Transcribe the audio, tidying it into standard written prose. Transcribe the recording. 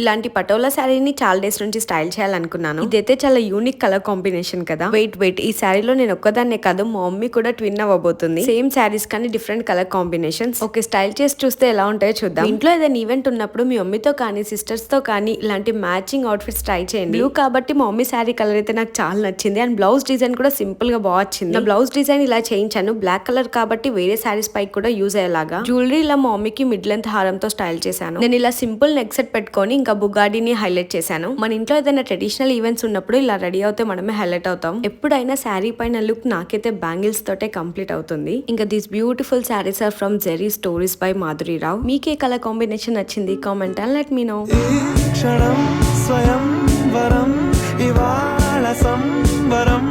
ఇలాంటి పటోలా శారీని చాలా డేస్ నుంచి స్టైల్ చేయాలనుకున్నాను. ఇదైతే చాలా యూనిక్ కలర్ కాంబినేషన్ కదా. వెయిట్ ఈ శారీలో నేను ఒక్కదాన్నే కాదు, మా మమ్మీ కూడా ట్విన్ అవ్వబోతుంది. సేమ్ శారీస్ కానీ different colour combinations. Okay, style చేసి చూస్తే ఎలా ఉంటాయో చూద్దాం. ఇంట్లో ఏదైనా ఈవెంట్ ఉన్నప్పుడు మీ మమ్మీతో కానీ సిస్టర్స్ తో కానీ ఇలాంటి మ్యాచింగ్ అవుట్ఫిట్స్ ట్రై చేయండి. బ్లూ కాబట్టి మా మమ్మీ శారీ కలర్ అయితే నాకు చాలా నచ్చింది. అండ్ బ్లౌజ్ డిజైన్ కూడా సింపుల్ గా బాగా వచ్చింది. నా బ్లౌజ్ డిజైన్ ఇలా చేయించాను. బ్లాక్ కలర్ కాబట్టి వేరే శారీస్ పైకి కూడా యూజ్ అయ్యేలాగా. జ్యువెలరీ ఇలా మా మమ్మీకి మిడ్ లెంత్ హారంతో స్టైల్ చేశాను. నేను ఇలా సింపుల్ నెక్ సెట్ పెట్టుకొని ఇంకా బుగాడిని హైలైట్ చేశాను. మన ఇంట్లో ఏదైనా ట్రెడిషనల్ ఈవెంట్స్ ఉన్నప్పుడు ఇలా రెడీ అవుతే మనమే హైలైట్ అవుతాం. ఎప్పుడైనా శారీ పైన లుక్ నాకైతే బ్యాంగిల్స్ తోటే కంప్లీట్ అవుతుంది. ఇంకా these beautiful saris are from Zari stories by Madhuri Rao. మీకే కలర్ కాంబినేషన్ నచ్చింది? Comment and let me know. స్వయం వరం ఇవాళ సంవరం